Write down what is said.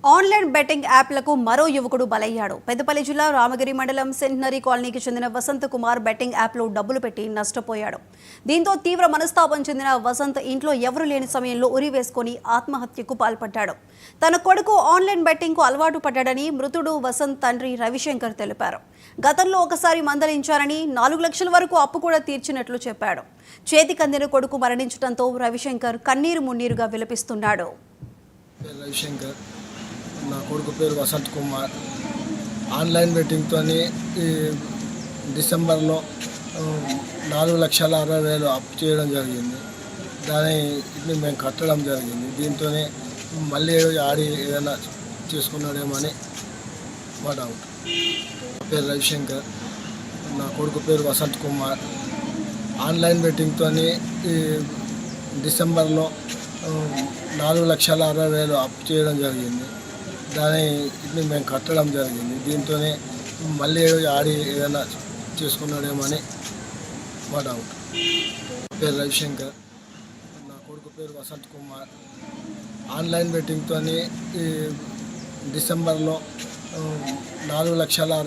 Online betting యాప్లకు మరో యువకుడు బలయ్యాడు. పెద్దపల్లి జిల్లా రామగిరి మండలం సెంటనరీ కాలనీకి చెందిన వసంత్ కుమార్ బెట్టింగ్ యాప్లో డబ్బులు పెట్టి నష్టపోయాడు. దీంతో తీవ్ర మనస్తాపం చెందిన వసంత్ ఇంట్లో ఎవరూ లేని సమయంలో ఉరి వేసుకుని ఆత్మహత్యకు పాల్పడ్డాడు. తన కొడుకు ఆన్లైన్ బెట్టింగ్కు అలవాటు పడ్డాడని మృతుడు వసంత్ తండ్రి రవిశంకర్ తెలిపారు. గతంలో ఒకసారి మందలించారని 4 లక్షల వరకు అప్పు కూడా తీర్చినట్లు చెప్పాడు. చేతికందిన కొడుకు మరణించడంతో రవిశంకర్ కన్నీరు మున్నీరుగా విలపిస్తున్నాడు. నా కొడుకు పేరు వసంత్ కుమార్. ఆన్లైన్ బెట్టింగ్తో డిసెంబర్లో 4,60,000 అప్పు చేయడం జరిగింది. దాన్ని మేము కట్టడం జరిగింది. దీంతోనే మళ్ళీ ఆడి ఏదైనా చేసుకున్నాడేమని మా డౌట్. పేరు రవిశంకర్. నా కొడుకు పేరు వసంత్ కుమార్. ఆన్లైన్ బెట్టింగ్తో డిసెంబర్లో 4,60,000 అప్పు చేయడం జరిగింది. దాన్ని మేము కట్టడం జరిగింది. దీంతోనే మళ్ళీ ఆడి ఏదైనా చేసుకున్నాడేమని మా డౌట్. పేరు రవిశంకర్. నా కొడుకు పేరు వసంత్ కుమార్. ఆన్లైన్ బెట్టింగ్తో డిసెంబర్లో 4,60,000